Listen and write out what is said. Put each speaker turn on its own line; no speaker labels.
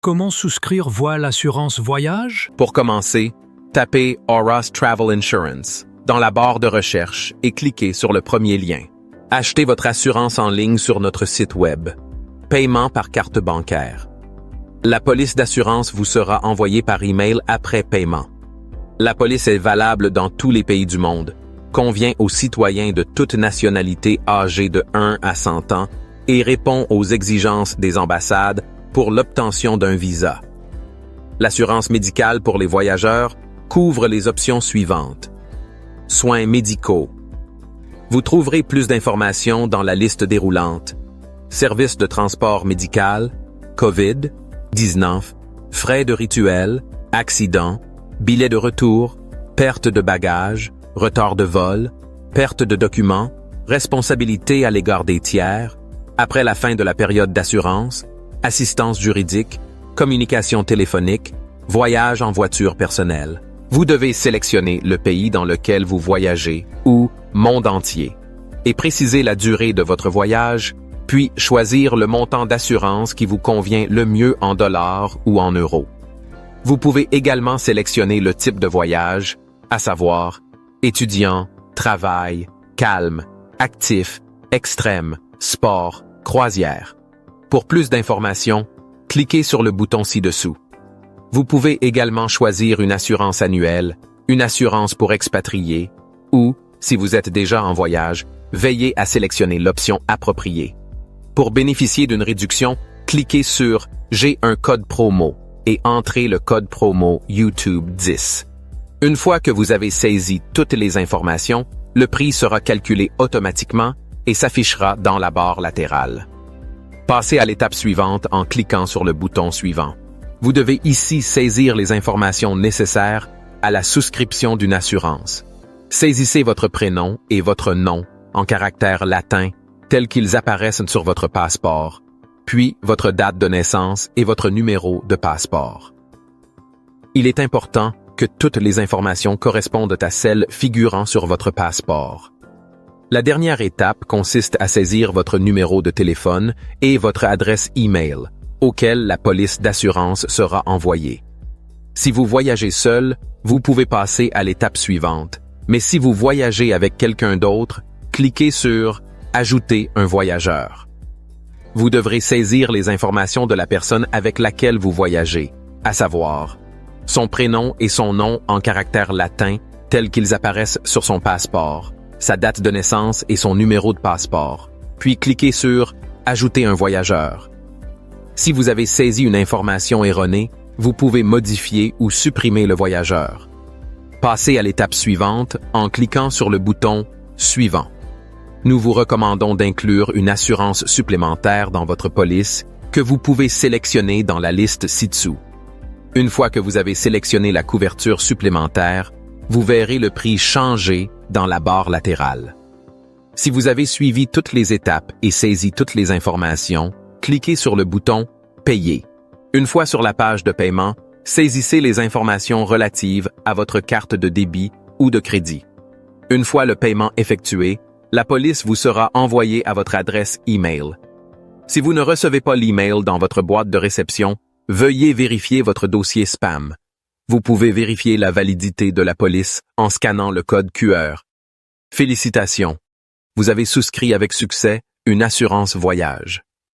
Comment souscrire Voile Assurance Voyage?
Pour commencer, tapez Auras Travel Insurance dans la barre de recherche et cliquez sur le premier lien. Achetez votre assurance en ligne sur notre site web. Paiement par carte bancaire. La police d'assurance vous sera envoyée par email après paiement. La police est valable dans tous les pays du monde, convient aux citoyens de toute nationalité âgés de 1 à 100 ans et répond aux exigences des ambassades pour l'obtention d'un visa. L'assurance médicale pour les voyageurs couvre les options suivantes. Soins médicaux. Vous trouverez plus d'informations dans la liste déroulante. Services de transport médical, COVID-19, frais de rituel, accidents, billets de retour, perte de bagages, retard de vol, perte de documents, responsabilité à l'égard des tiers, après la fin de la période d'assurance, assistance juridique, communication téléphonique, voyage en voiture personnelle. Vous devez sélectionner le pays dans lequel vous voyagez ou monde entier et préciser la durée de votre voyage, puis choisir le montant d'assurance qui vous convient le mieux en dollars ou en euros. Vous pouvez également sélectionner le type de voyage, à savoir étudiant, travail, calme, actif, extrême, sport, croisière. Pour plus d'informations, cliquez sur le bouton ci-dessous. Vous pouvez également choisir une assurance annuelle, une assurance pour expatriés ou, si vous êtes déjà en voyage, veillez à sélectionner l'option appropriée. Pour bénéficier d'une réduction, cliquez sur « J'ai un code promo » et entrez le code promo YouTube 10. Une fois que vous avez saisi toutes les informations, le prix sera calculé automatiquement et s'affichera dans la barre latérale. Passez à l'étape suivante en cliquant sur le bouton suivant. Vous devez ici saisir les informations nécessaires à la souscription d'une assurance. Saisissez votre prénom et votre nom en caractères latins tels qu'ils apparaissent sur votre passeport, puis votre date de naissance et votre numéro de passeport. Il est important que toutes les informations correspondent à celles figurant sur votre passeport. La dernière étape consiste à saisir votre numéro de téléphone et votre adresse e-mail, auquel la police d'assurance sera envoyée. Si vous voyagez seul, vous pouvez passer à l'étape suivante, mais si vous voyagez avec quelqu'un d'autre, cliquez sur « Ajouter un voyageur ». Vous devrez saisir les informations de la personne avec laquelle vous voyagez, à savoir son prénom et son nom en caractères latins tels qu'ils apparaissent sur son passeport, sa date de naissance et son numéro de passeport, puis cliquez sur « Ajouter un voyageur ». Si vous avez saisi une information erronée, vous pouvez modifier ou supprimer le voyageur. Passez à l'étape suivante en cliquant sur le bouton « Suivant ». Nous vous recommandons d'inclure une assurance supplémentaire dans votre police que vous pouvez sélectionner dans la liste ci-dessous. Une fois que vous avez sélectionné la couverture supplémentaire, vous verrez le prix changer dans la barre latérale. Si vous avez suivi toutes les étapes et saisi toutes les informations, cliquez sur le bouton « Payer ». Une fois sur la page de paiement, saisissez les informations relatives à votre carte de débit ou de crédit. Une fois le paiement effectué, la police vous sera envoyée à votre adresse e-mail. Si vous ne recevez pas l'e-mail dans votre boîte de réception, veuillez vérifier votre dossier spam. Vous pouvez vérifier la validité de la police en scannant le code QR. Félicitations! Vous avez souscrit avec succès une assurance voyage.